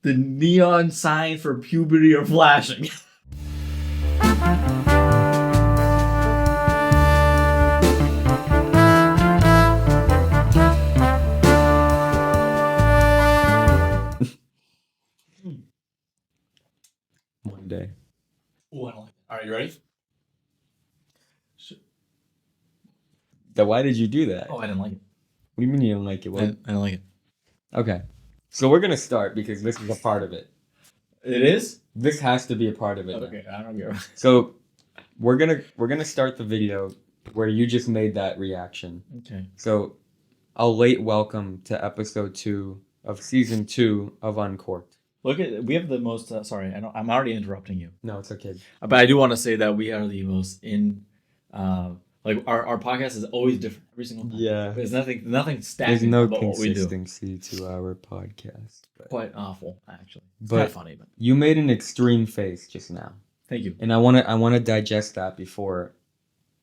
The neon sign for puberty are flashing. One day. Oh, I don't like it. All right, you ready? Then why did you do that? Oh, I didn't like it. What do you mean you don't like it? I don't like it. Okay. So we're gonna start because this is a part of it. It is? This has to be a part of it. Okay, I don't get it. So we're gonna start the video where you just made that reaction. Okay. So a late welcome to episode 2 of season 2 of Uncorked. Look at we have the most. Sorry, I'm already interrupting you. No, it's okay. But I do want to say that we are the most like our podcast is always different every single time. Yeah. There's nothing stagnant There's no about what we do. consistency to our podcast. But Quite awful, actually. It's But- kind of funny, but you made an extreme face just now, thank you. and I wanna digest that before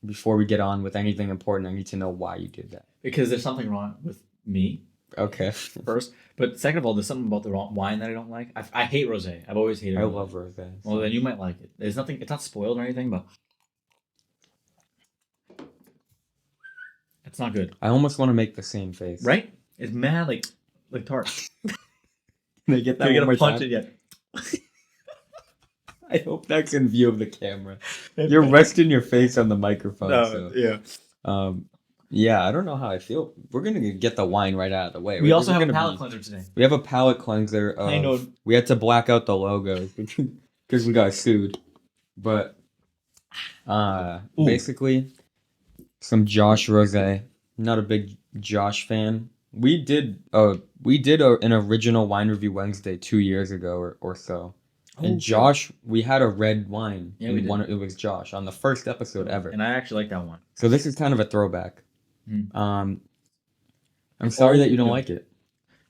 we get on with anything important. I need to know why you did that. Because there's something wrong with me Okay. first, but second of all, there's something about the wine that I don't like. I hate rosé. I've always hated. I rosé. love rosé. Well, then you might like it. There's nothing. It's not spoiled or anything, but it's not good. I almost want to make the same face. Right? It's mad like tart. Can I get that You're one gonna more punch time? it yet? I hope that's in view of the camera. You're resting your face on the microphone. So. yeah. Yeah, I don't know how I feel. We're gonna get the wine right out of the way. We also We're have a gonna palate be- cleanser today. We have a palate cleanser. I know. We had to black out the logos because we got sued. But Ooh. basically, some Josh Rosé. Not a big Josh fan. We did an original wine review Wednesday 2 years ago or so. And Okay. Josh, we had a red wine. Yeah, we did. It was Josh on the first episode ever. And I actually like that one. So this is kind of a throwback. Hmm. I'm sorry that you don't Yeah. like it.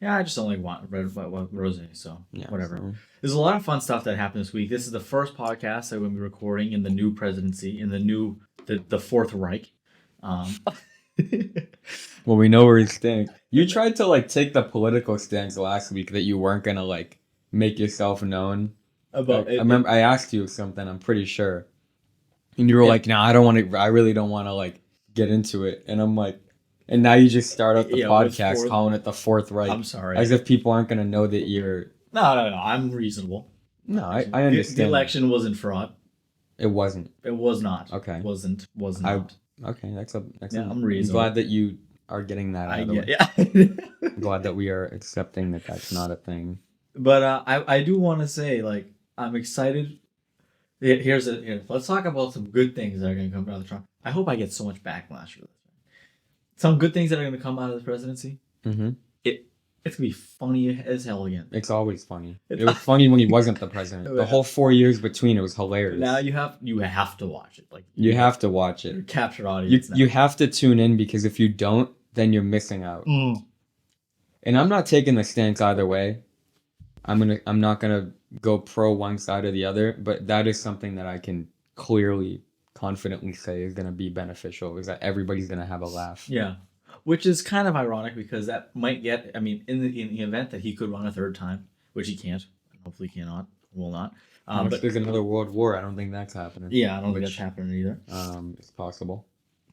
Yeah, I just don't like red rosé. So Yeah, whatever. so- There's a lot of fun stuff that happened this week. This is the first podcast that we'll be recording in the new presidency, in the Fourth Reich. Well, we know where he stands. You tried to take the political stance last week that you weren't gonna make yourself known. About I remember I asked you something. I'm pretty sure, and you were like, "No, I don't want to. I really don't want to get into it." And I'm like, and now you just start up the Yeah, with podcast fourth- calling it the Fourth Reich, I'm sorry. as if people aren't gonna know that you're. No. I'm reasonable. No, I The understand. election wasn't fraud. It wasn't. It was not. Okay. Was I- not. Okay, that's Yeah, I'm I'm reasonable. glad that you are getting that out of the way. Yeah. I'm glad that we are accepting that that's not a thing. But I do want to say I'm excited. Here. Let's talk about some good things that are going to come out of Trump. I hope I get so much backlash for this. Some good things that are going to come out of the presidency. Mm-hmm. It's gonna be funny as hell again. It's always funny. It was funny when he wasn't the president. The whole 4 years between, it was hilarious. Now you have to watch it. You have to watch You're it. captured audience. You have to tune in because if you don't, then you're missing out. Mm. And I'm not taking the stance either way. I'm not gonna go pro one side or the other, but that is something that I can clearly, confidently say is gonna be beneficial. Is that everybody's gonna have a laugh. Yeah, which is kind of ironic because that might get. I mean, in the event that he could run a third time, which he can't, hopefully cannot, will not. Unless But there's another world war, I don't think that's happening. yeah, I don't think Which- that's happening either. It's possible.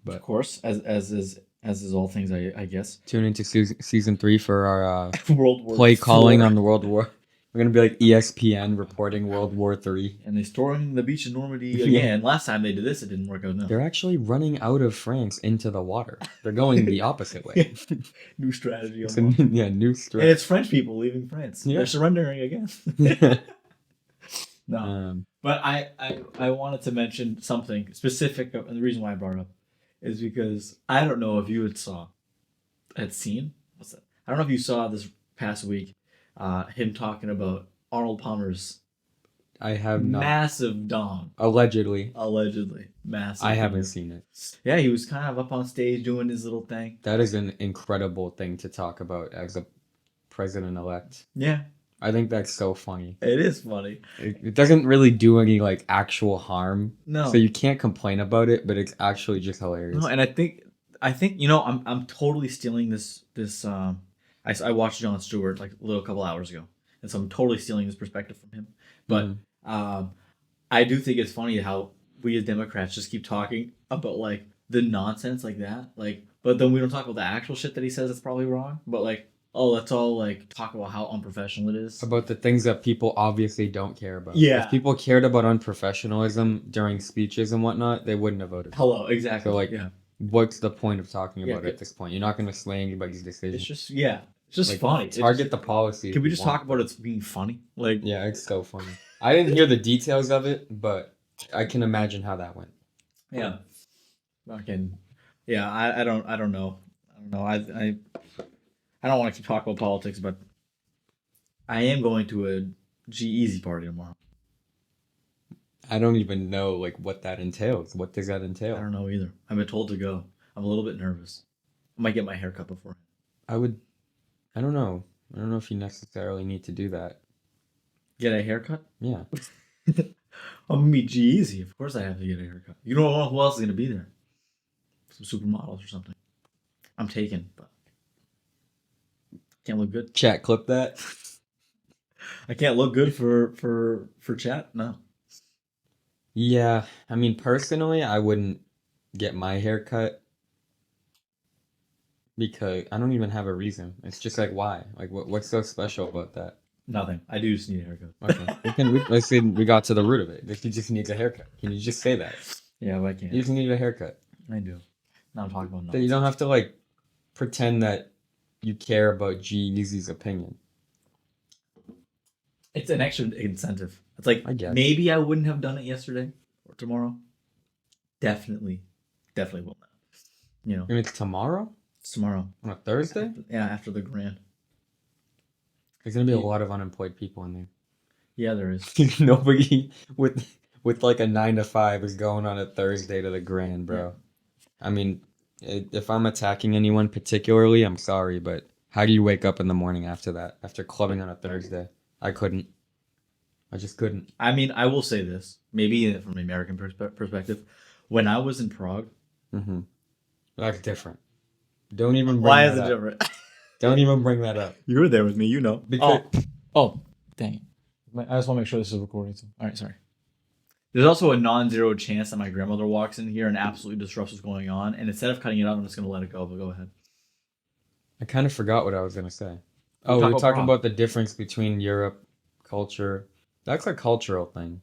But Of course, as is all things, I guess. tune into season 3 for our World War play calling IV. on the World War. We're gonna be like ESPN reporting World War III. And they storming the beach in Normandy Yeah. again. Last time they did this, it didn't work out. No. They're actually running out of France into the water. They're going the opposite way. New strategy. It's a, almost. new And strategy. it's French people leaving France. Yeah. They're surrendering again. No. But I wanted to mention something specific, and the reason why I brought it up is because I don't know if you had seen, what's that? I don't know if you saw this past week, him talking about Arnold Palmer's I have not. massive dong, Allegedly. massive. I haven't dong. seen it. Yeah, he was kind of up on stage doing his little thing. That is an incredible thing to talk about as a president-elect. Yeah, I think that's so funny. it is funny. It doesn't really do any actual harm. No, So you can't complain about it, but it's actually just hilarious. no, and I think I'm totally stealing this. I watched Jon Stewart like a couple hours ago, and so I'm totally stealing his perspective from him. But Mhm. I do think it's funny how we as Democrats just keep talking about like the nonsense like that, like, but then we don't talk about the actual shit that he says that's probably wrong. But like, oh, let's all like talk about how unprofessional it is. About the things that people obviously don't care about. Yeah. If people cared about unprofessionalism during speeches and whatnot, they wouldn't have voted. Hello, exactly. So, like, yeah, what's the point of talking Yeah, about it at this point? You're not going to sway anybody's decision. it's just it's just Like, funny. Target the policy. Can if we you just want. talk about it being funny? Like, Yeah, it's so funny. I didn't hear the details of it, but I can imagine how that went. yeah, fucking, yeah. I don't know. I don't know. I don't want to keep talking about politics, but I am going to a G-Eazy party tomorrow. I don't even know like what that entails. What does that I entail? don't know either. I've been told to go. I'm a little bit nervous. I might get my hair cut before. I would. I don't know. I don't know if you necessarily need to do that. Get a haircut? Yeah. I'm gonna meet G-Eazy. Of course I have to get a haircut. You don't know who else is gonna be there. Some supermodels or something. I'm taken, but can't look good. Chat, clip that. I can't look good for chat. No. Yeah, I mean, personally, I wouldn't get my hair cut because I don't even have a reason. It's just like, why? Like, what's so special about that? Nothing. I do just need a haircut. Okay, let's say we got to the root of it. If you just needs a haircut, can you just say that? Yeah, but I can't. You just need a haircut. I do. Now I'm talking about Then you nonsense. don't have to like pretend that you care about G-Eazy's opinion. It's an extra incentive. It's like I guess. maybe I wouldn't have done it yesterday or tomorrow. Definitely will not. You know, And it's tomorrow it's tomorrow. on a Thursday. Yeah, after the grand. There's gonna be a lot of unemployed people in Yeah, there is. there. Nobody with like a 9 to 5 is going on a Thursday to the Grand, bro. I mean, if I'm attacking anyone particularly, I'm sorry, but how do you wake up in the morning after that? After clubbing on a Thursday? I couldn't. I just couldn't. I mean, I will say this, maybe from an American perspective. When I was in Prague, Mm-hmm. That's different. Don't even bring why that is it up. different? Don't even bring that up. You were there with me, you know. Because Oh, dang it. I just want to make sure this is recording. So. All right, sorry. There's also a non-zero chance that my grandmother walks in here and absolutely disrupts what's going on. And instead of cutting it out, I'm just going to let it go. But go ahead. I kind of forgot what I was gonna say. We're Oh, we talking were about talking Prague. about the difference between Europe culture. That's a cultural thing.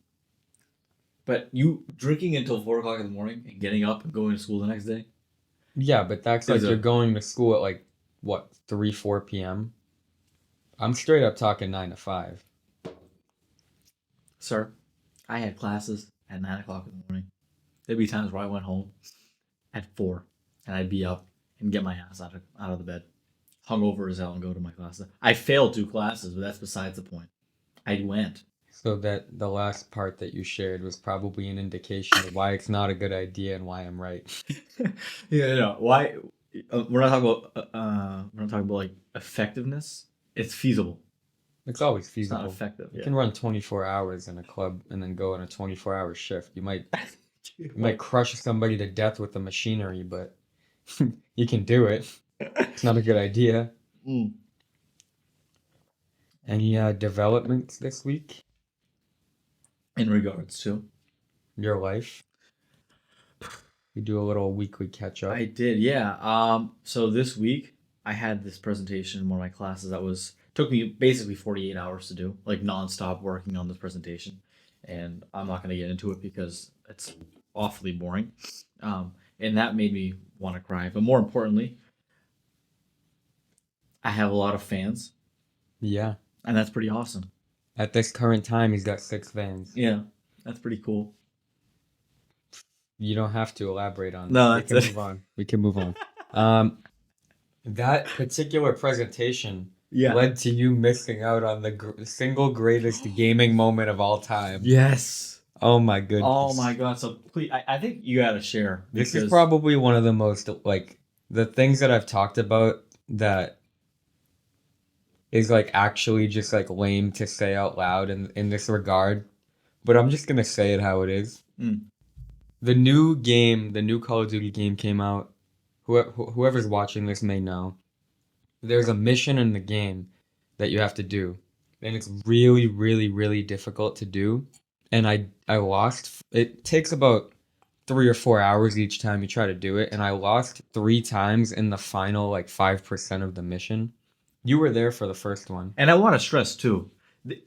But you drinking until 4 o'clock in the morning and getting up and going to school the next day? Yeah, but that's like Is you're it- going to school at like what 3, 4 p.m. I'm straight up talking 9 to 5. Sir, I had classes at 9 o'clock in the morning. There'd be times where I went home at 4 and I'd be up and get my ass out of the bed, hungover as hell, and go to my classes. I failed 2 classes, but that's besides the point. I went. So that the last part that you shared was probably an indication of why it's not a good idea and why I'm right. Yeah, no. Why? We're not talking about. We're not talking about like effectiveness. It's feasible. It's always It's not feasible. effective. You Yeah. can run 24 hours in a club and then go on a 24-hour shift. You might crush somebody to death with the machinery, but you can do it. It's not a good idea. Mm. Any developments this week? In regards to, Your life? We do a little weekly catch up. I did, yeah. So this week I had this presentation in one of my classes that took me basically 48 hours to do, like nonstop working on this presentation, and I'm not going to get into it because it's awfully boring. And that made me want to cry. But more importantly, I have a lot of fans, Yeah. and that's pretty awesome. At this current time, he's got 6 fans. Yeah, that's pretty cool. You don't have to elaborate on No, that. We that's can it. move on. We can move on. That particular presentation Yeah. led to you missing out on the single greatest gaming moment of all time. Yes. Oh my goodness. Oh my god. So please, I think you got to share. This is because- probably one of the most, like, the things that I've talked about that is, like, actually just, like, lame to say out loud in this regard. But I'm just gonna say it how it is. Mm. The new Call of Duty game came out. Whoever's watching this may know. There's a mission in the game that you have to do. and it's really, really, really difficult to do. And I lost. It takes about 3 or 4 hours each time you try to do it, and I lost 3 times in the final like 5% of the mission. You were there for the first one. And I want to stress too,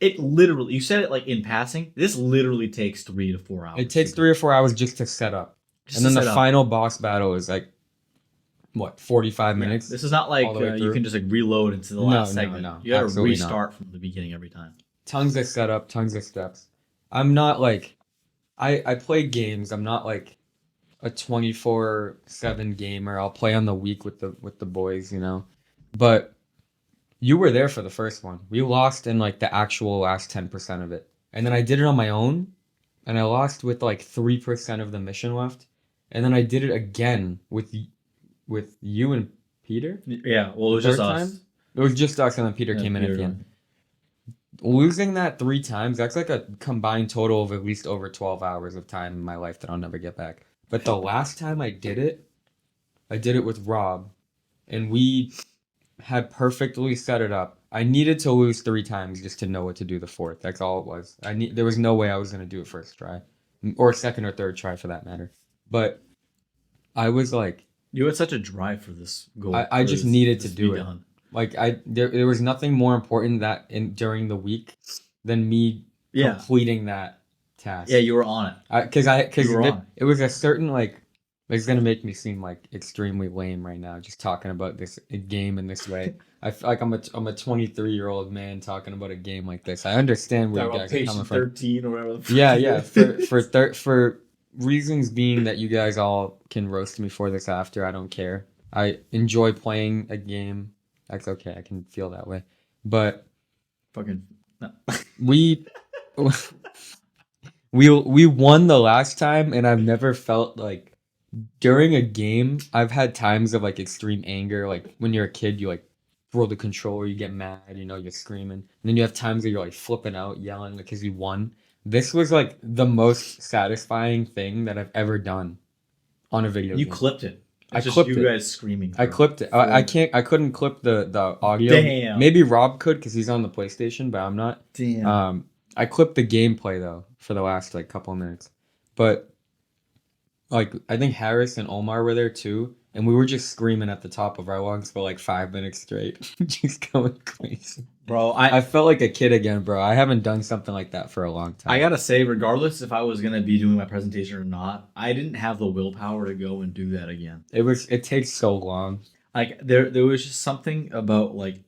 it literally, you said it like in passing, this literally takes 3 to 4 hours. It takes 3 or 4 hours just to set up. And then the final boss battle is like, what, 45 minutes? This is not like all the way you through? can just like reload into the last segment. No, You gotta absolutely not. restart from the beginning every time. Tons of setup, tons of steps. I'm not like, I play games. I'm not like a 24/7 gamer. I'll play on the week with the boys, you know. But you were there for the first one. We lost in like the actual last 10% of it. And then I did it on my own, and I lost with like 3% of the mission left. And then I did it again with you and Peter. Yeah, well, it was Third just us. time? It was just us, and then Peter came in at the end. Losing that 3 times, that's like a combined total of at least over 12 hours of time in my life that I'll never get back. But the last time I did it with Rob, and we had perfectly set it up. I needed to lose 3 times just to know what to do the fourth. That's all it was. There was no way I was going to do it first try, or second or third try for that matter. But I was like, you had such a drive for this goal. I just needed to do it. Like there was nothing more important during the week than me completing that task. Yeah, you were on it. Because it was a certain like. It's gonna make me seem like extremely lame right now, just talking about this game in this way. I feel like I'm a 23-year-old man talking about a game like this. I understand where you guys are coming from. 13 or whatever. Yeah. For reasons being that you guys all can roast me for this after, I don't care. I enjoy playing a game. That's okay. I can feel that way. But fucking no. we won the last time, and I've never felt like during a game, I've had times of like extreme anger. Like when you're a kid, you like throw the controller, you get mad, you know, you're screaming. And then you have times where you're like flipping out, yelling because you won. This was like the most satisfying thing that I've ever done on a video game. You clipped it. I clipped you guys screaming. I clipped it. I couldn't clip the audio. Damn. Maybe Rob could because he's on the PlayStation, but I'm not. Damn. I clipped the gameplay though for the last like couple of minutes. But like I think Harris and Omar were there too, and we were just screaming at the top of our lungs for like 5 minutes straight, just going crazy. Bro, I felt like a kid again, bro. I haven't done something like that for a long time. I gotta say, regardless if I was gonna be doing my presentation or not, I didn't have the willpower to go and do that again. It takes so long. Like there was just something about like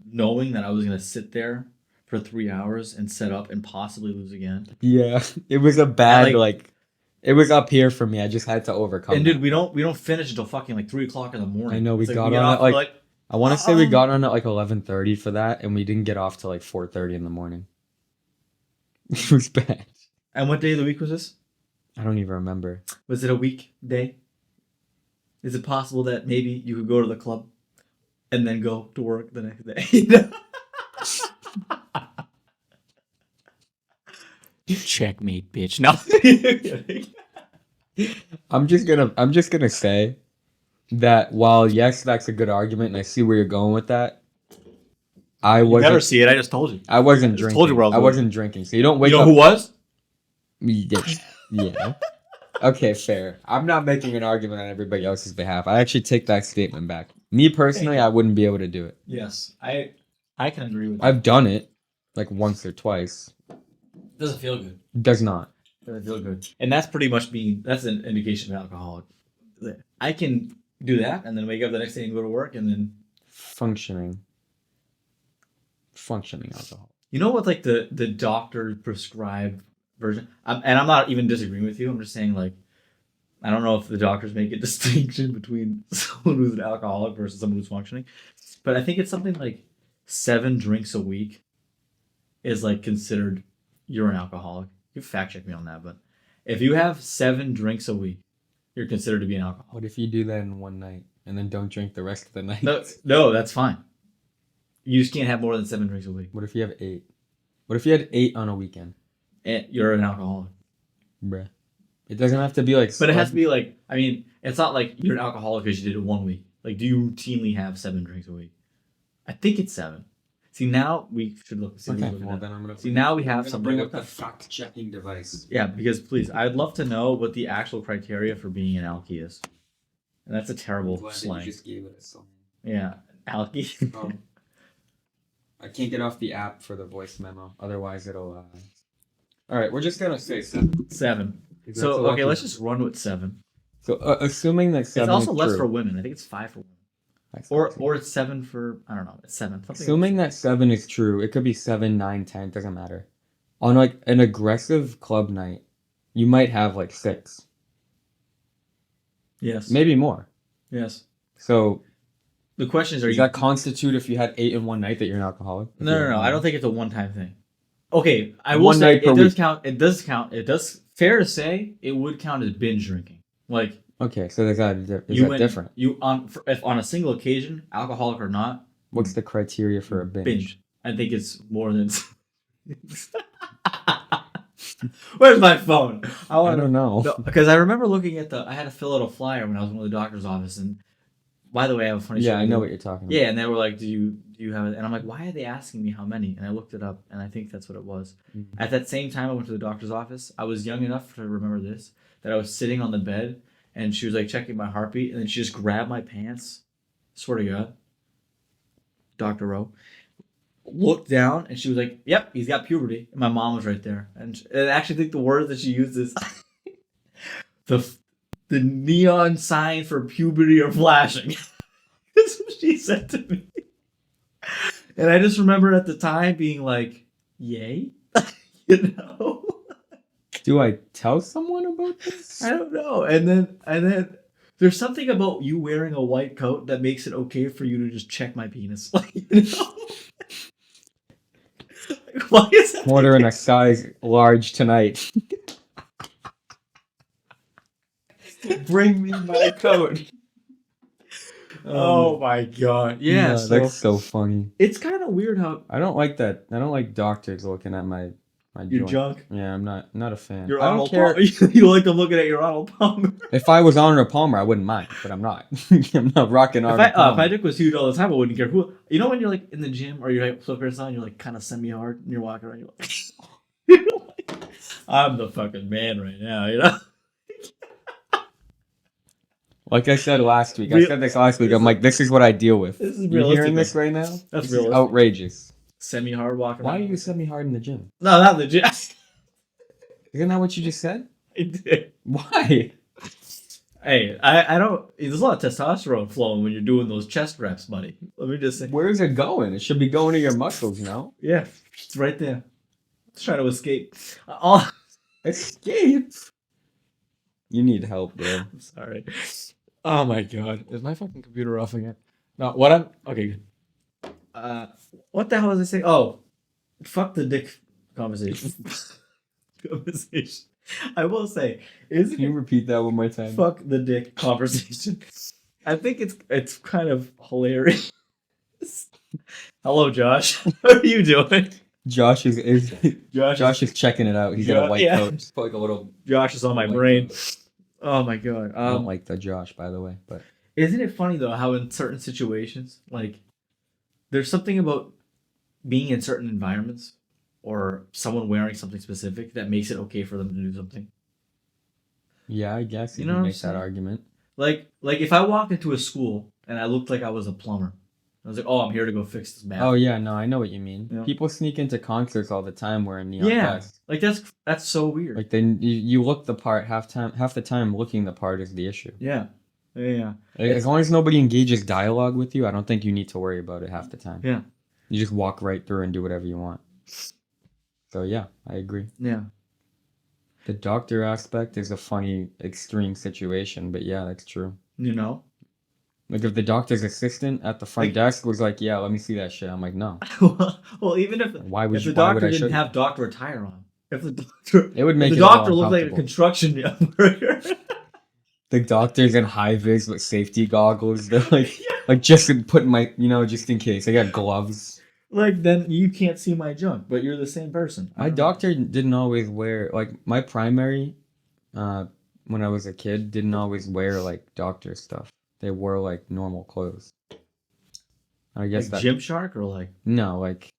knowing that I was gonna sit there for 3 hours and set up and possibly lose again. Yeah, it was a bad it was up here for me. I just had to overcome. And dude, we don't finish until fucking like 3 o'clock in the morning. I know we got on at like I want to say we got on at like 11:30 for that, and we didn't get off till like 4:30 in the morning. It was bad. And what day of the week was this? I don't even remember. Was it a weekday? Is it possible that maybe you could go to the club and then go to work the next day? Checkmate, bitch. No. I'm just gonna say that while yes, that's a good argument, and I see where you're going with that. You never see it. I just told you. I wasn't drinking. Told you where I wasn't drinking. So you don't wake up. You know who was? Yeah. Okay, fair. I'm not making an argument on everybody else's behalf. I actually take that statement back. Me personally, I wouldn't be able to do it. Yes, I can agree with that. I've done it like once or twice. Doesn't feel good. Does not. Doesn't feel good. And that's pretty much that's an indication of alcoholic. I can do that and then wake up the next day and go to work and then functioning alcohol. You know what, like the doctor prescribed version? And I'm not even disagreeing with you. I'm just saying, like, I don't know if the doctors make a distinction between someone who's an alcoholic versus someone who's functioning, but I think it's something like 7 drinks a week is like considered you're an alcoholic. You fact check me on that, but if you have 7 drinks a week, you're considered to be an alcoholic. What if you do that in one night and then don't drink the rest of the night? No, that's fine. You just can't have more than 7 drinks a week. What if you have 8? What if you had 8 on a weekend? And you're an alcoholic. Bruh. It doesn't have to be like... But it has to be like... I mean, it's not like you're an alcoholic because you did it one week. Like, do you routinely have 7 drinks a week? I think it's 7. See, now we should look. See, Okay, look at well that. then I'm gonna See, now we have I'm gonna something. bring What up the the- fact-checking device. Yeah, because please, I'd love to know what the actual criteria for being an alky is. And that's a terrible Glad that slang. you just gave it a song. Yeah, alky. I can't get off the app for the voice memo. Otherwise, it'll. All right, we're just gonna say 7. 7. That's So a okay, lucky let's number. just run with 7. So assuming that 7 It's also is less true, for women. I think it's 5 for women. That's Or not true. or it's 7 for, I don't know. It's 7. Something Assuming that 7 is true, it could be 7, 9, 10. Doesn't matter. On like an aggressive club night, you might have like 6, Yes. maybe more. Yes. So The question is, are does you? that constitute if you had 8 in one night that you're an alcoholic? If No, you're no, no. an I don't think it's a one-time thing. Okay, I will One say night per it does week. count. It does count. It does. Fair to say, it would count as binge drinking. Like Okay, so is that you went, different? You if on a single occasion, alcoholic or not, What's the criteria for a binge? I think it's more than. Where's my phone? I don't know. Because I remember looking at I had to fill out a flyer when I was in the doctor's office, and by the way, I have a funny. Yeah, story. I know what you're talking about. Yeah, and they were like, "Do you have it?" And I'm like, "Why are they asking me how many?" And I looked it up, and I think that's what it was. Mhm. At that same time, I went to the doctor's office. I was young enough to remember this, that I was sitting on the bed, and she was like checking my heartbeat, and then she just grabbed my pants. Swear to God, Dr. Rowe looked down, and she was like, "Yep, he's got puberty." And my mom was right there, and I actually think the word that she used is the neon sign for puberty are flashing. That's what she said to me. And I just remember at the time being like, yay? You know? Do I tell someone about this? I don't know. And then there's something about you wearing a white coat that makes it okay for you to just check my penis. Like, you know? Like, why is that? Ordering a size large tonight. Bring me my coat. Oh my god. Yeah, No, so that's so funny. it's kind of weird how I don't like that. I don't like doctors looking at my your joint. junk. Yeah, I'm not a fan. Your I don't Arnold care. Palmer. You like them looking at your Arnold Palmer. If I was Arnold Palmer, I wouldn't mind, but I'm not. I'm not rocking Arnold If Palmer. my dick was huge all the time, I wouldn't care. Who, you know when you're like in the gym or you're like flippers on, you're like kind of semi-hard and you're walking around, you're like, I'm the fucking man right now, you know? Like I said last week, Real- I said this last week. I'm like, this is what I deal with. This is You realistic. hearing this right now? That's This is realistic. outrageous. Semi-hard walking Why are around. you semi-hard in the gym? No, not the gym. Isn't that what you just said? I did. Why? Hey, I don't. There's a lot of testosterone flowing when you're doing those chest reps, buddy. Let me just say. Where is it going? It should be going to your muscles, no? Yeah, it's right there. It's trying to escape. Oh, Escape. You need help, bro. I'm sorry. Oh my god. Is my fucking computer off again? No, what I'm okay. What the hell was I saying? Oh, fuck the dick conversation. Conversation. I will say, isn't Can you it repeat that one more time? fuck the dick conversation? I think it's kind of hilarious. Hello, Josh. How are you doing? Josh is Josh is checking it out. He's in a white Yeah. coat. Just put like a little. Josh is on my white brain. coat. Oh my god. I don't like the Josh, by the way, but Isn't it funny though how in certain situations, like there's something about being in certain environments or someone wearing something specific that makes it okay for them to do something. yeah, I guess you You know can what I'm make that saying? argument. Like if I walked into a school and I looked like I was a plumber, I was like, oh, I'm here to go fix this bathroom. Oh yeah, no, I know what you mean. Yeah. People sneak into concerts all the time wearing neon Yeah. vests. Like that's so weird. Like then you look the part half the time looking the part is the issue. yeah. Yeah. As long as nobody engages dialogue with you, I don't think you need to worry about it half the time. Yeah. You just walk right through and do whatever you want. So yeah, I agree. Yeah. The doctor aspect is a funny extreme situation, but yeah, that's true. You know? Like if the doctor's assistant at the front Like- desk was like, "Yeah, let me see that shit," I'm like, "No." Well, even if Why would if you? the Why would doctor I show didn't you? have doctor attire on, if the doctor It would make the it a little doctor looked like a uncomfortable. construction worker. The doctor's in high vis with safety goggles. They're like just putting my, just in case. I got gloves. Like then you can't see my junk, but you're the same person. My doctor didn't always wear like my primary, when I was a kid, didn't always wear like doctor stuff. They wore like normal clothes. I guess Like that Gymshark or like no, like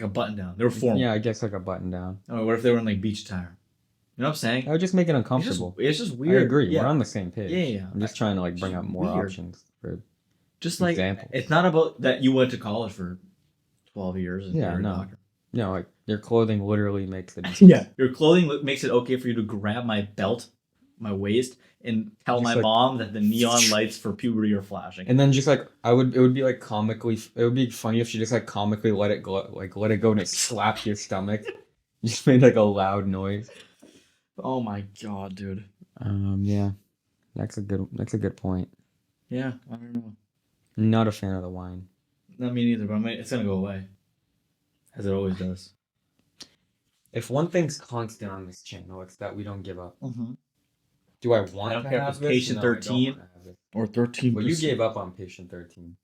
a button down. They were formal. yeah, I guess like a button down. Oh, what if they were in like beach attire? You know what I'm saying? That would just make it It's just uncomfortable. it's just I weird. agree. Yeah. We're on the same page. Yeah. I'm just trying to like bring Just up more weird. options for Just like examples. it's not about that you went to college for 12 years and Yeah, you're a no. doctor. No, like your clothing literally makes it. Yeah, your clothing makes it okay for you to grab my belt, my waist, and tell Just my like- mom that the neon lights for puberty are flashing. And then just like it would be like comically. It would be funny if she just like comically let it go, and it slapped your stomach. Just made like a loud noise. Oh my god, dude. Yeah, that's a good point. Yeah, I don't know. Not a fan of the wine. Not me neither, but it's gonna go away, as it always does. If one thing's constant on this channel, it's that we don't give up. Mm-hmm. Do I want I don't to care if have it's this? patient No, I don't 13 wanna have it. Or 13%. Well, you gave up on patient 13.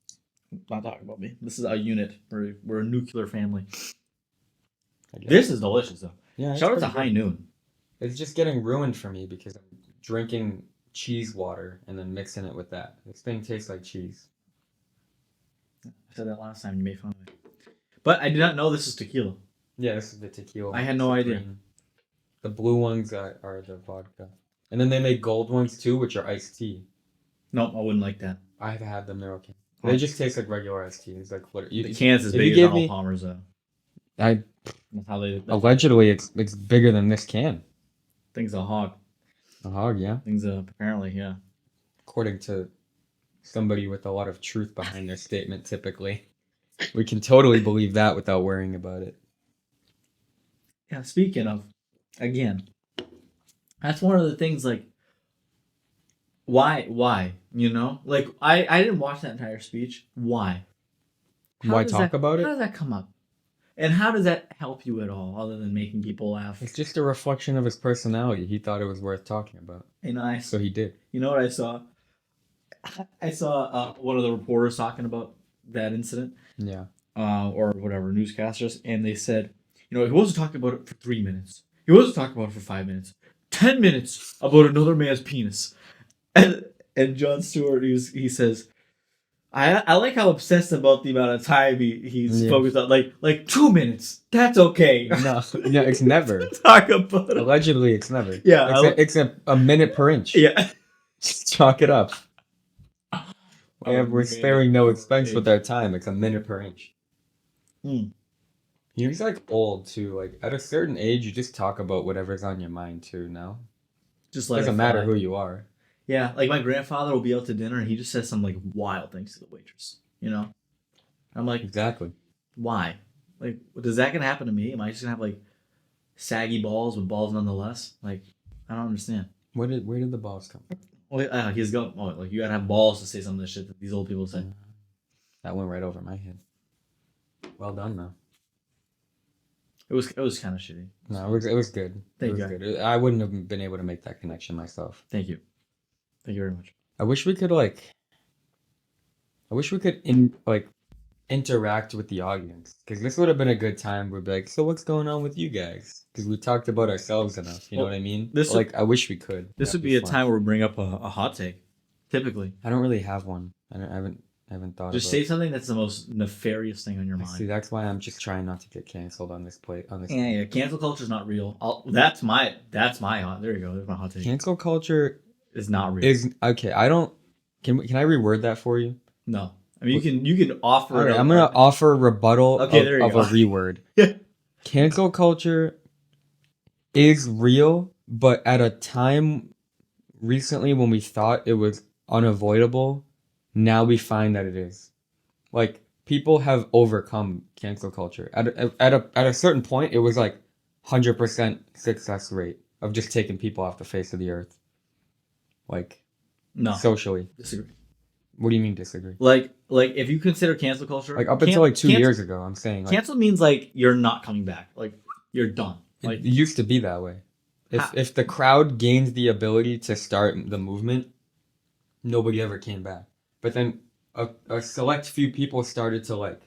Not talking about me. This is a unit. We're a nuclear family. I guess. This is delicious though. Yeah, it's Shout out to pretty High good. Noon. It's just getting ruined for me because I'm drinking cheese water and then mixing it with that. This thing tastes like cheese. I said that last time. You made fun of me. But I did not know this is tequila. Yeah, this is the tequila. I had no idea. Green. The blue ones are the vodka. And then they make gold ones too, which are iced tea. Nope, I wouldn't like that. I've had them, they're okay. They just taste like regular iced tea. It's like The can's as if big you as gave Arnold me- Palmer's. I That's how they. allegedly it's bigger than this can. Thing's a hog. A hog, yeah. Things apparently, yeah. According to somebody with a lot of truth behind their statement, typically. We can totally believe that without worrying about it. Yeah, speaking of, again, that's one of the things, like, why, you know? Like, I didn't watch that entire speech. Why? Why talk about How it? does that come up? And how does that help you at all, other than making people laugh? It's just a reflection of his personality. He thought it was worth talking about. And So he did. you know what I saw? I saw one of the reporters talking about that incident, Yeah. or whatever, newscasters, and they said, you know, he wasn't talking about it for 3 minutes. He wasn't talking about it for 5 minutes. 10 minutes about another man's penis. And Jon Stewart, he says, I like how obsessed about the amount of time he's focused on. Like 2 minutes. That's okay. No, it's never. Talk about it. Allegedly, it's never. Yeah, It's a minute per inch. Yeah. Just chalk it up. We're sparing no expense with our time. It's a minute per inch. Hmm. He's like old too. Like at a certain age, you just talk about whatever's on your mind too. No, Just it like doesn't matter who you are. Yeah, like my grandfather will be out to dinner and he just says some like wild things to the waitress. You know, I'm like, Exactly. why? Like, is that gonna happen to me? Am I just gonna have like saggy balls with balls nonetheless? Like, I don't understand. Where did the balls come from? Well, he's going. Oh, like you gotta have balls to say some of the shit that these old people say. That went right over my head. Well done, though. It was kind of shitty. No, it was good. Thank it was you. good. I wouldn't have been able to make that connection myself. Thank you very much. I wish we could interact with the audience, because this would have been a good time. We'd be like, so what's going on with you guys? Because we talked about ourselves enough. You know Well, what I mean? this I wish we could. This That'd would be a fun. time where we bring up a hot take. Typically, I don't really have one. I haven't thought. just about say something that's the most nefarious thing on your mind. See, that's why I'm just trying not to get canceled on this plate. On this. Yeah. Cancel culture is not real. That's my hot. There you go. There's my hot take. Cancel culture It's not real. is okay. I don't. Can I reword that for you? No. I mean, you can offer. All right, I'm gonna offer a rebuttal Okay, there you of go. a reword. Yeah. Cancel culture is real, but at a time recently when we thought it was unavoidable, now we find that it is. Like, people have overcome cancel culture. At a certain point, it was like 100% success rate of just taking people off the face of the earth. Like, No. socially. Disagree. What do you mean disagree? Like if you consider cancel culture, Like, up until like 2 years ago, I'm saying, like, cancel means like you're not coming back. Like you're done. Like it used to be that way. How- If the crowd gained the ability to start the movement, nobody ever came back. But then a select few people started to, like,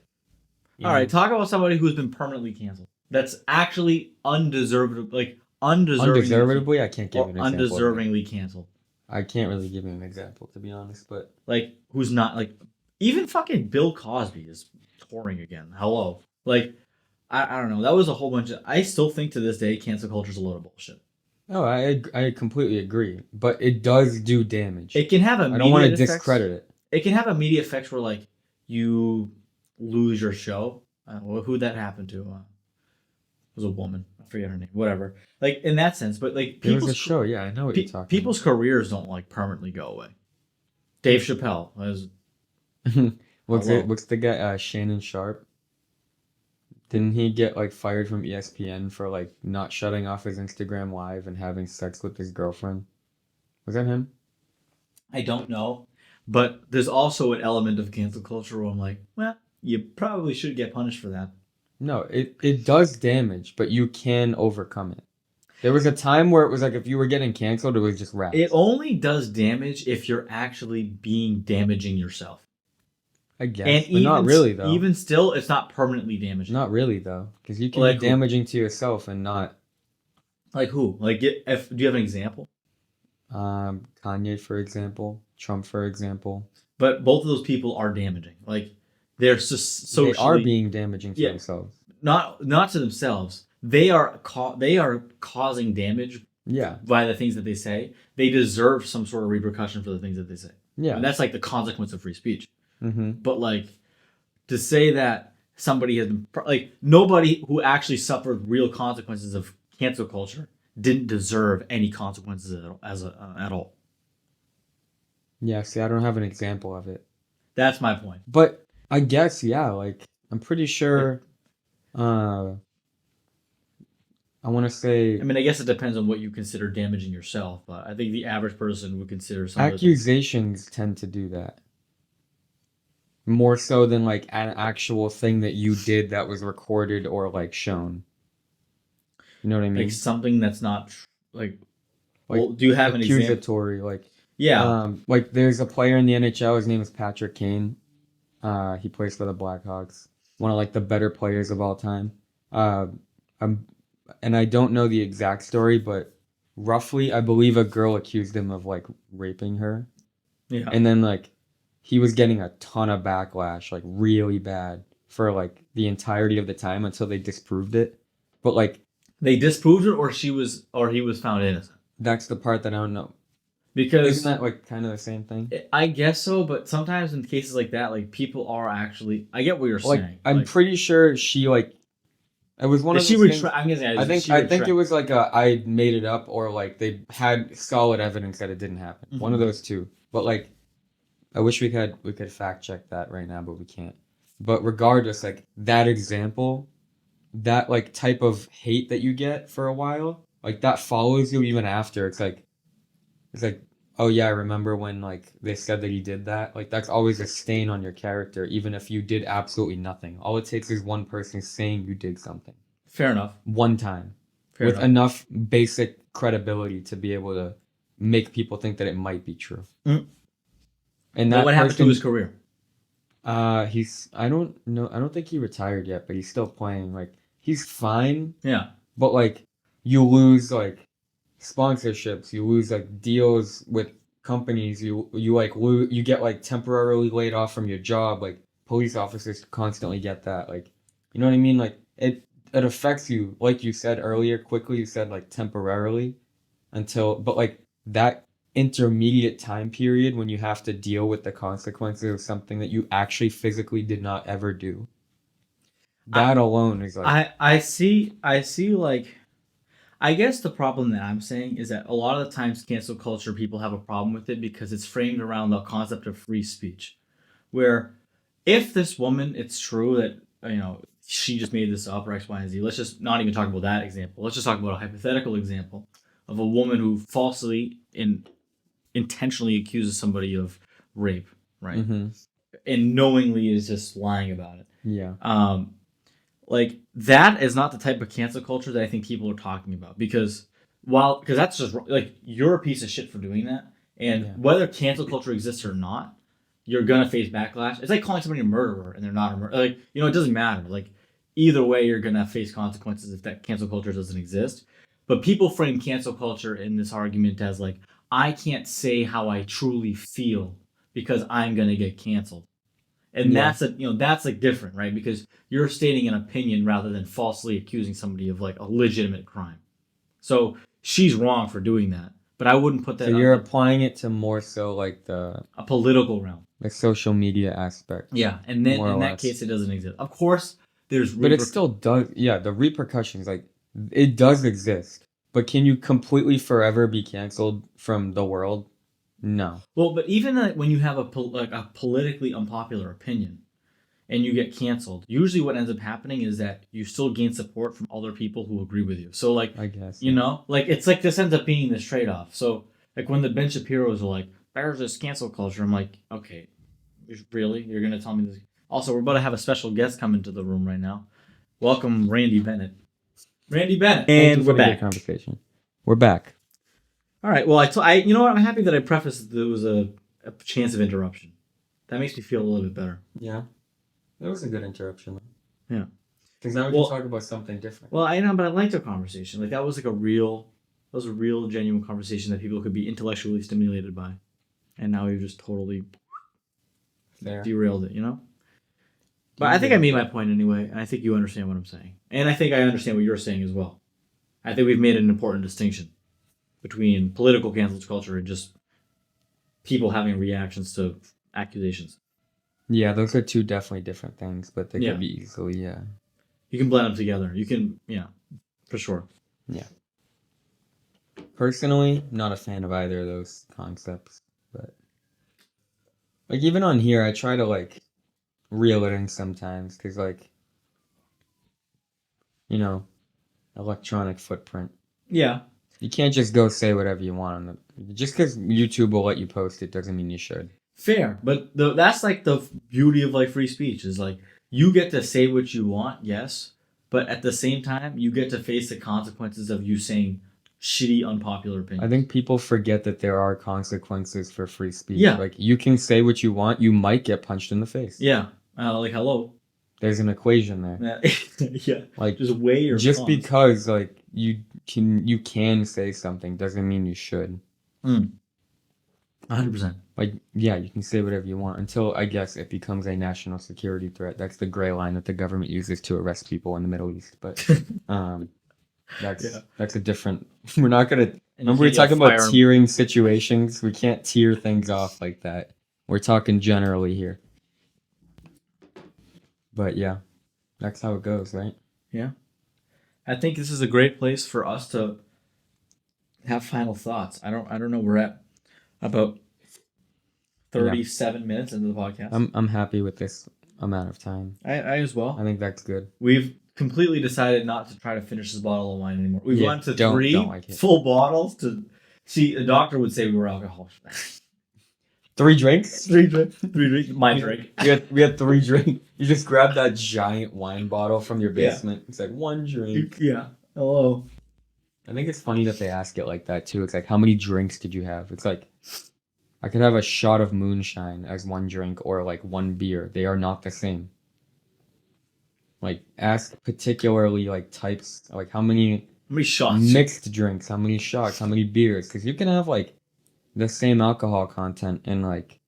you all know, right, talk about somebody who's been permanently canceled. That's actually undeservedly undeservedly. I can't give you an example. undeservingly canceled. I can't really give you an example, to be honest. But Like who's not like even fucking Bill Cosby is touring again. Hello, like I don't know. That was a whole bunch of. I still think to this day, cancel culture is a load of bullshit. No, I completely agree, but it does do damage. It can have I don't want to immediate effects. discredit it. It can have immediate effects where like you lose your show. Who'd that happen to? It was a woman. I forget her name. Whatever. Like in that sense, but like There was a show. Yeah, I know what you're talking people's careers don't like permanently go away. Dave Chappelle was. about. Hello. What's the guy? Shannon Sharp. Didn't he get like fired from ESPN for like not shutting off his Instagram live and having sex with his girlfriend? Was that him? I don't know, but there's also an element of cancel culture where I'm like, well, you probably should get punished for that. No, it does damage, but you can overcome it. There was a time where it was like if you were getting canceled, it was just rap. It only does damage if you're actually being damaging yourself. I guess, And but even, not really though. Even still, it's not permanently damaging. Not really though, because you can Like be who? damaging to yourself and not. Like who? Like, do you have an example? Kanye, for example, Trump, for example. But both of those people are damaging. Like, they're just socially. They are being damaging to Yeah. themselves. Not to themselves. They are causing damage Yeah, by the things that they say. They deserve some sort of repercussion for the things that they say. yeah. And that's like the consequence of free speech. Mm-hmm. But like to say that somebody has been like nobody who actually suffered real consequences of cancel culture didn't deserve any consequences at all. Yeah, see, I don't have an example of it. That's my point. But I guess, yeah, like, I'm pretty sure, I want to say I mean, I guess it depends on what you consider damaging yourself, but I think the average person would consider some of the accusations tend to do that. More so than, like, an actual thing that you did that was recorded or, like, shown. You know what I mean? like something that's not like. Like, Well, do you have an example? accusatory, like, Yeah. like, there's a player in the NHL, his name is Patrick Kane. He plays for the Blackhawks. One of, like, the better players of all time. And I don't know the exact story, but roughly, I believe a girl accused him of, like, raping her. Yeah. And then, like, he was getting a ton of backlash, like, really bad for, like, the entirety of the time until they disproved it. But, like, They disproved it, or he was found innocent. that's the part that I don't know. Because Isn't that, like, kind of the same thing? I guess so, but sometimes in cases like that, like people are actually. I get what you're Like, saying. I'm like, pretty sure she, like, it was one of she those things. I'm gonna say. I think it was like I made it up, or like they had solid evidence that it didn't happen. Mhm. One of those two. But like, I wish we could fact check that right now, but we can't. But regardless, like that example, that like type of hate that you get for a while, like that follows you even after. It's like, oh yeah, I remember when like they said that he did that. Like that's always a stain on your character, even if you did absolutely nothing. All it takes is one person saying you did something. Fair enough. One time. Fair With enough. enough basic credibility to be able to make people think that it might be true. Mm. And But that what happened to person, his career? I don't know, I don't think he retired yet, but he's still playing. Like he's fine, Yeah. but like you lose like sponsorships, you lose like deals with companies, you like you get like temporarily laid off from your job. Like police officers constantly get that. Like you know what I mean? Like it affects you, like you said earlier, quickly you said like temporarily but like that intermediate time period when you have to deal with the consequences of something that you actually physically did not ever do. That alone is like I see like I guess the problem that I'm saying is that a lot of the times cancel culture people have a problem with it because it's framed around the concept of free speech. Where if this woman, it's true that she just made this up or X, Y, and Z. Let's just not even talk about that example. Let's just talk about a hypothetical example of a woman who falsely and intentionally accuses somebody of rape, right? mm-hmm. And knowingly is just lying about it. Yeah. Like that is not the type of cancel culture that I think people are talking about because that's just like you're a piece of shit for doing that, and whether cancel culture exists or not, you're gonna face backlash. It's like calling somebody a murderer and they're not a murderer. Like it doesn't matter. Like either way, you're gonna face consequences if that cancel culture doesn't exist. But people frame cancel culture in this argument as like, I can't say how I truly feel because I'm gonna get canceled. And Yeah. that's like different, right? Because you're stating an opinion rather than falsely accusing somebody of like a legitimate crime. So she's wrong for doing that, but I wouldn't put that So on you're applying it to more so like a political realm. the social media aspect. Yeah, and then More or in that less. case, it doesn't exist. Of course, there's But it still does. Yeah, the repercussions, like, it does exist. But can you completely forever be canceled from the world? No. well, but even when you have a politically unpopular opinion and you get canceled, usually what ends up happening is that you still gain support from other people who agree with you. So like, I guess. you know, like it's like this ends up being this trade off. So like when the Ben Shapiro's are like, there's this cancel culture, I'm like, okay, really? You're gonna tell me this? Also, we're about to have a special guest come into the room right now. Welcome, Randy Bennett. Randy Bennett, Thank you and for we're the good back. conversation. We're back. All right. Well, you know what? I'm happy that I prefaced there was a chance of interruption. That makes me feel a little bit better. Yeah. That was a good interruption. Yeah. Because now we Well- can talk about something different. Well, I know, but I liked our conversation. Like that was like a real, genuine conversation that people could be intellectually stimulated by, and now we've just totally There. derailed it. You know. But I think I made my point anyway, and I think you understand what I'm saying, and I think I understand what you're saying as well. I think we've made an important distinction between political cancel culture and just people having reactions to accusations. Yeah, those are two definitely different things, but they Yeah. could be easily, yeah. You can blend them together. You can, yeah, for sure. Personally, not a fan of either of those concepts, but like even on here, I try to like reel it in sometimes because like, you know, electronic footprint. Yeah. You can't just go say whatever you want on the. Just because YouTube will let you post it doesn't mean you should. Fair, but that's like the beauty of like free speech is like you get to say what you want, yes, but at the same time you get to face the consequences of you saying shitty, unpopular opinions. I think people forget that there are consequences for free speech. Yeah. Like you can say what you want, you might get punched in the face. Yeah, like hello. There's an equation there. Yeah, Like just weigh your just cons. because like you can say something doesn't mean you should. 100%. Like yeah, you can say whatever you want until I guess it becomes a national security threat. That's the gray line that the government uses to arrest people in the Middle East. But that's a different. We're not gonna. Remember we were talking about tiering situations. We can't tier things off like that. We're talking generally here. But yeah, that's how it goes, right? Yeah, I think this is a great place for us to have final thoughts. I don't know. We're at about 37 minutes into the podcast. I'm happy with this amount of time. I as well. I think that's good. We've completely decided not to try to finish this bottle of wine anymore. We've gone to don't three like it. full bottles to see. A doctor would say we were alcoholics. 3 drinks? Three drinks. My drink. We had 3 drinks. You just grabbed that giant wine bottle from your basement. It's like 1 drink. Yeah. Hello. I think it's funny that they ask it like that too. It's like, how many drinks did you have? It's like, I could have a shot of moonshine as 1 drink or like 1 beer. They are not the same. Like, ask particularly like types, like how many shots? mixed drinks, how many shots, how many beers. Because you can have like the same alcohol content in like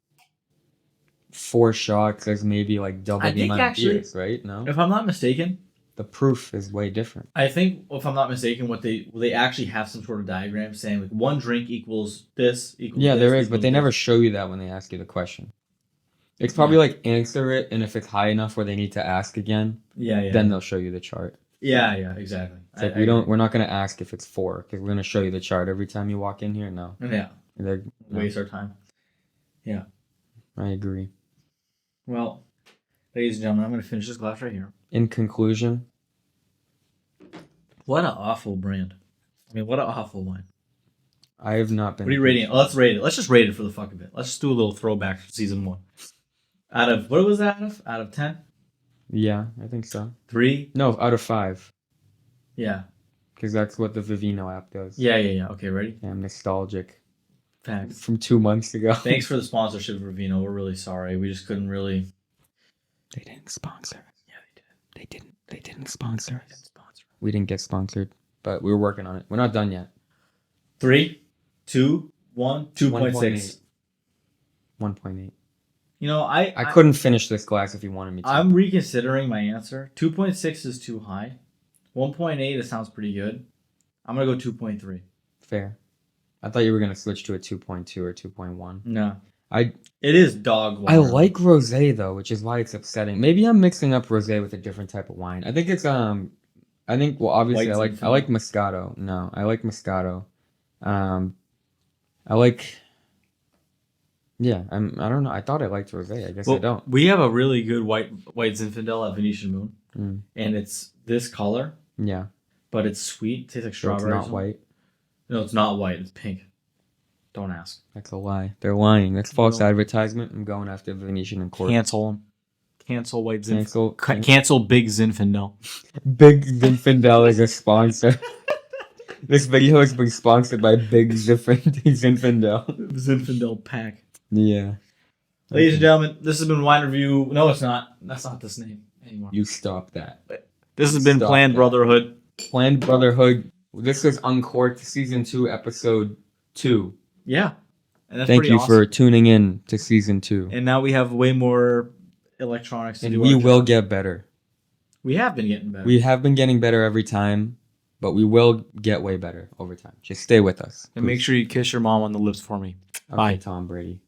4 shots as maybe like double I the think amount of actually- beers, right? No? If I'm not mistaken, The proof is way different. I think if I'm not mistaken, what they actually have some sort of diagram saying like 1 drink equals this equals. Yeah, this, there is, but equals they this. never show you that when they ask you the question. It's probably like answer it, and if it's high enough where they need to ask again, Yeah. then they'll show you the chart. Yeah, exactly. It's like we're not gonna ask if it's 4 because we're gonna show you the chart every time you walk in here. No, Yeah. no. Waste our time. I agree. Well, ladies and gentlemen, I'm going to finish this glass right here. In conclusion, What an awful brand. I mean, what an awful wine. I have not been. What are you rating it? Let's rate it. Let's just rate it for the fuck of it. Let's just do a little throwback to season 1. Out of, what was that out of? Out of 10? Yeah, I think so. 3? No, out of 5, Yeah. because that's what the Vivino app does. Yeah. Okay, ready? Yeah, I'm nostalgic. Thanks. From 2 months ago. Thanks for the sponsorship of Ravino. We're really sorry. We just couldn't really. They didn't sponsor us. Yeah, they did. They didn't sponsor They us. didn't sponsor. We didn't get sponsored, but we were working on it. We're not done yet. 3, 2, 1, 2.6. 1.8. I couldn't finish this glass if you wanted me to. I'm reconsidering my answer. 2.6 is too high. 1.8, it sounds pretty good. I'm gonna go 2.3. Fair. I thought you were gonna switch to a 2.2 or 2.1. No. It is dog water. I like rosé though, which is why it's upsetting. Maybe I'm mixing up rosé with a different type of wine. I think it's well obviously White I like Moscato. No, I like Moscato. I like Yeah, I don't know. I thought I liked rosé. I guess I don't. We have a really good white Zinfandel at Venetian Moon. And it's this color. Yeah. But it's sweet. It tastes like So strawberries. it's not white. No, it's not white. It's pink. Don't ask. That's a lie. They're lying. That's false advertisement. I'm going after Venetian and Cork. Cancel them. Cancel white Zinfandel. Cancel Big Zinfandel. Big Zinfandel is a sponsor. This video has been sponsored by Big Zinfandel. Zinfandel pack. Yeah. Ladies and gentlemen, this has been Wine Review. No, it's not. That's not this name anymore. You stop that. This has been Planned Brotherhood. Planned Brotherhood. This is Uncorked, Season 2, Episode 2. Yeah. And that's Thank you awesome. for tuning in to Season 2. And now we have way more electronics to do. And we will get better. We have been getting better. We have been getting better every time, but we will get way better over time. Just stay with us. And make sure you kiss your mom on the lips for me. Okay, Bye. Tom Brady.